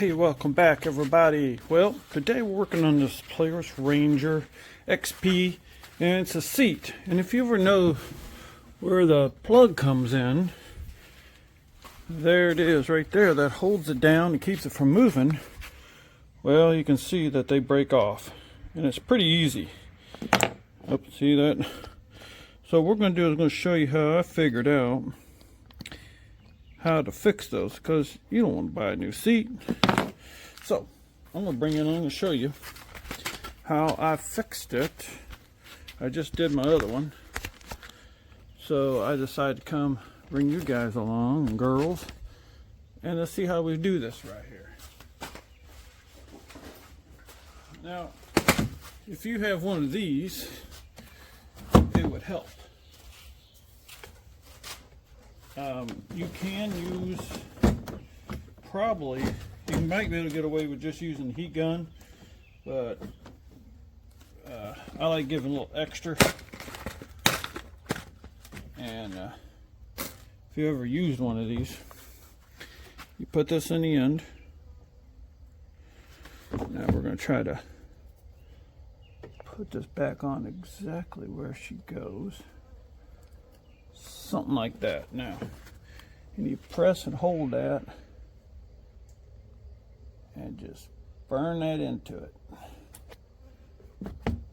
Hey, welcome back everybody. Well, today we're working on this Polaris Ranger XP, and it's a seat. And if you ever know where the plug comes in, there it is right there. That holds it down and keeps it from moving. Well, you can see that they break off, and it's pretty easy. See that? So what we're going to do is I'm going to show you how I figured out how to fix those, because you don't want to buy a new seat. So I'm going to bring it on and show you how I fixed it. I just did my other one, so I decided to come bring you guys along and girls, and let's see how we do this right here. Now, if you have one of these, it would help. You can use, probably, you might be able to get away with just using the heat gun, but I like giving a little extra. And if you ever used one of these, you put this in the end. Now we're going to try to put this back on exactly where she goes. Something like that. Now, and you press and hold that and just burn that into it.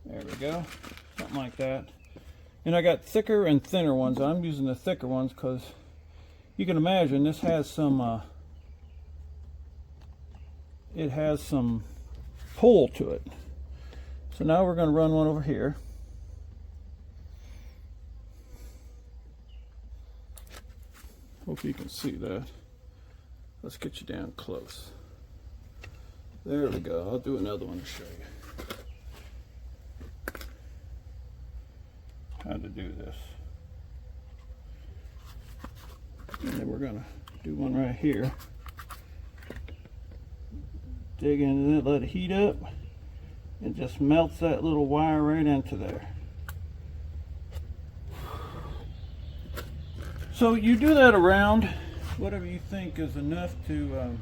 There we go. Something like that. And I got thicker and thinner ones. I'm using the thicker ones because you can imagine this has some it has some pull to it. So now we're going to run one over here. Hope you can see that. Let's get you down close. There we go. I'll do another one to show you how to do this. And then we're going to do one right here. Dig into it, let it heat up, and just melts that little wire right into there. So you do that around whatever you think is enough to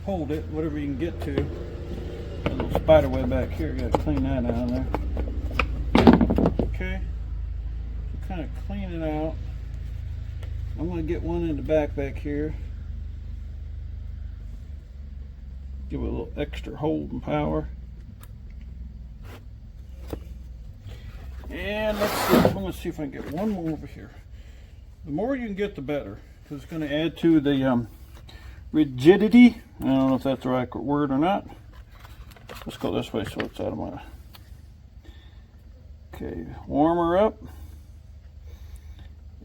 hold it, whatever you can get to. A little spider web back here, you got to clean that out of there. Okay, so kind of clean it out. I'm going to get one in the back here. Give it a little extra hold and power. And let's see, I'm going to see if I can get one more over here. The more you can get, the better, because it's going to add to the rigidity. I don't know if that's the right word or not. Let's go this way so it's out of my... Okay, warm her up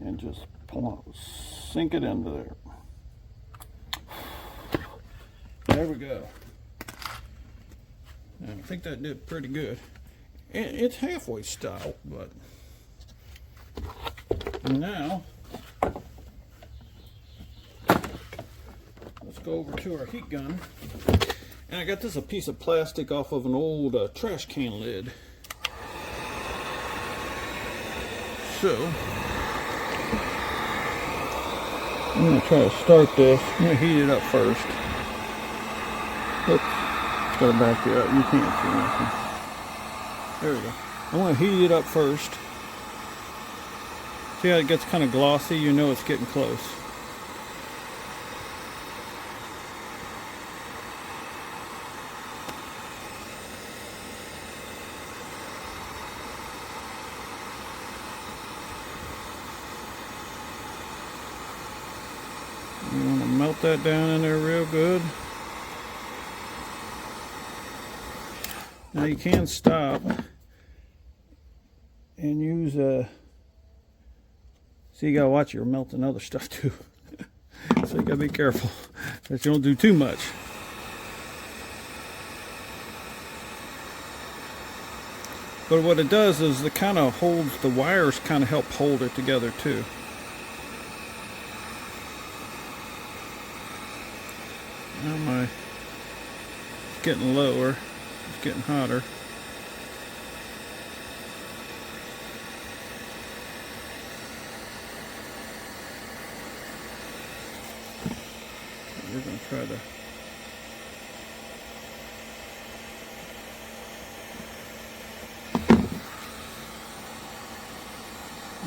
and just sink it into there. There we go. Now, I think that did pretty good. And it's halfway style, but now let's go over to our heat gun. And I got this a piece of plastic off of an old trash can lid. So I'm going to try to start this. I'm going to heat it up first. Oops, it's got to back you up. You can't see nothing. There we go. I'm going to heat it up first. See how it gets kind of glossy? You know it's getting close. You want to melt that down in there real good. Now you can stop and use see, you gotta watch, you're melting other stuff too. So you gotta be careful that you don't do too much. But what it does is it kind of holds, the wires kind of help hold it together too. Now my, it's getting lower. It's getting hotter. We're going to try to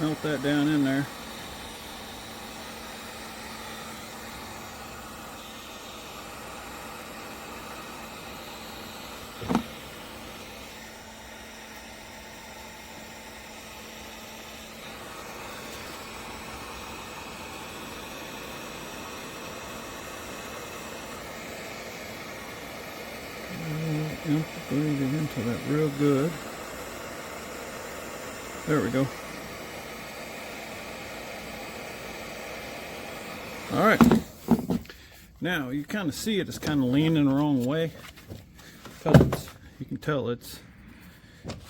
Melt that down in there. Integrate it into that real good. There we go. Alright. Now you kind of see it's kind of leaning the wrong way. Because you can tell it's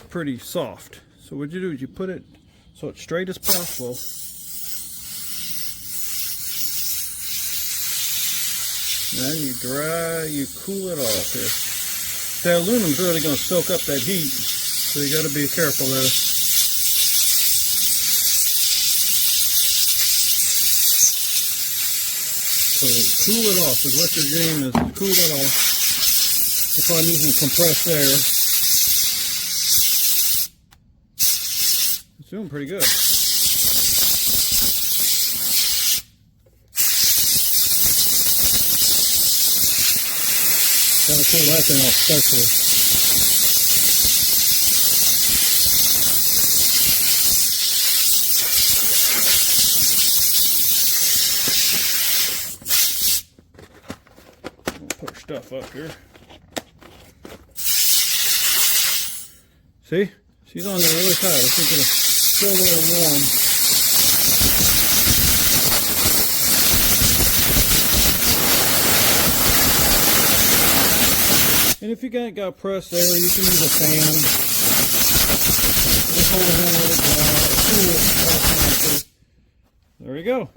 pretty soft. So what you do is you put it so it's straight as possible. Then you cool it off here. The aluminum's really going to soak up that heat, so you got to be careful there. So cool it off. Is what your game is. Cool it off. That's why I'm using compressed air. It's doing pretty good. Gotta cool that thing off especially. We'll put our stuff up here. See? She's on there really tight. I think it'll still a little warm. And if you ain't got pressed air, you can use a fan. Just hold it in with it dry. There you go.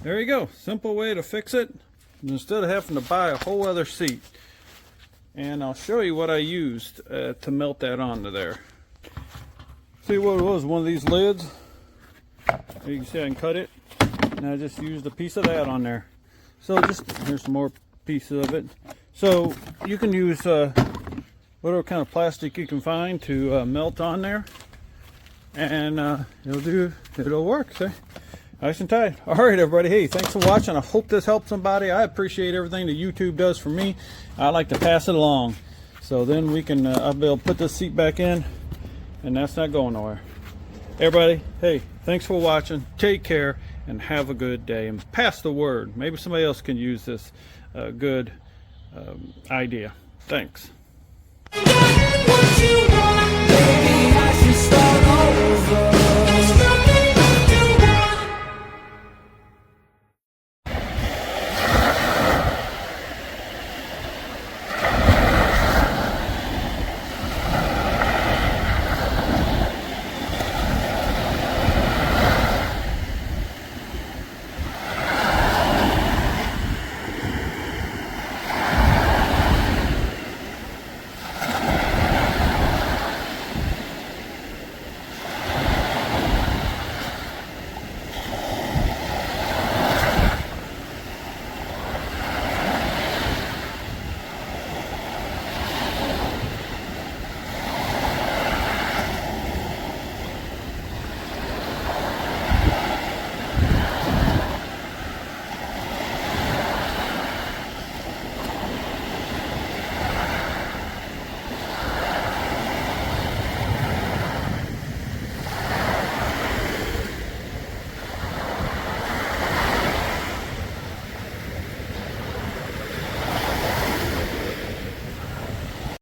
There you go. Simple way to fix it instead of having to buy a whole other seat. And I'll show you what I used to melt that onto there. See what it was? One of these lids. You can see I can cut it, and I just used a piece of that on there. So just, here's some more pieces of it. So you can use whatever kind of plastic you can find to melt on there, and it'll work. See? Nice and tight. All right, everybody. Hey, thanks for watching. I hope this helped somebody. I appreciate everything that YouTube does for me. I like to pass it along. So then we can, I'll be able to put this seat back in, and that's not going nowhere. Everybody, hey, thanks for watching. Take care and have a good day, and pass the word. Maybe somebody else can use this good idea. Thanks.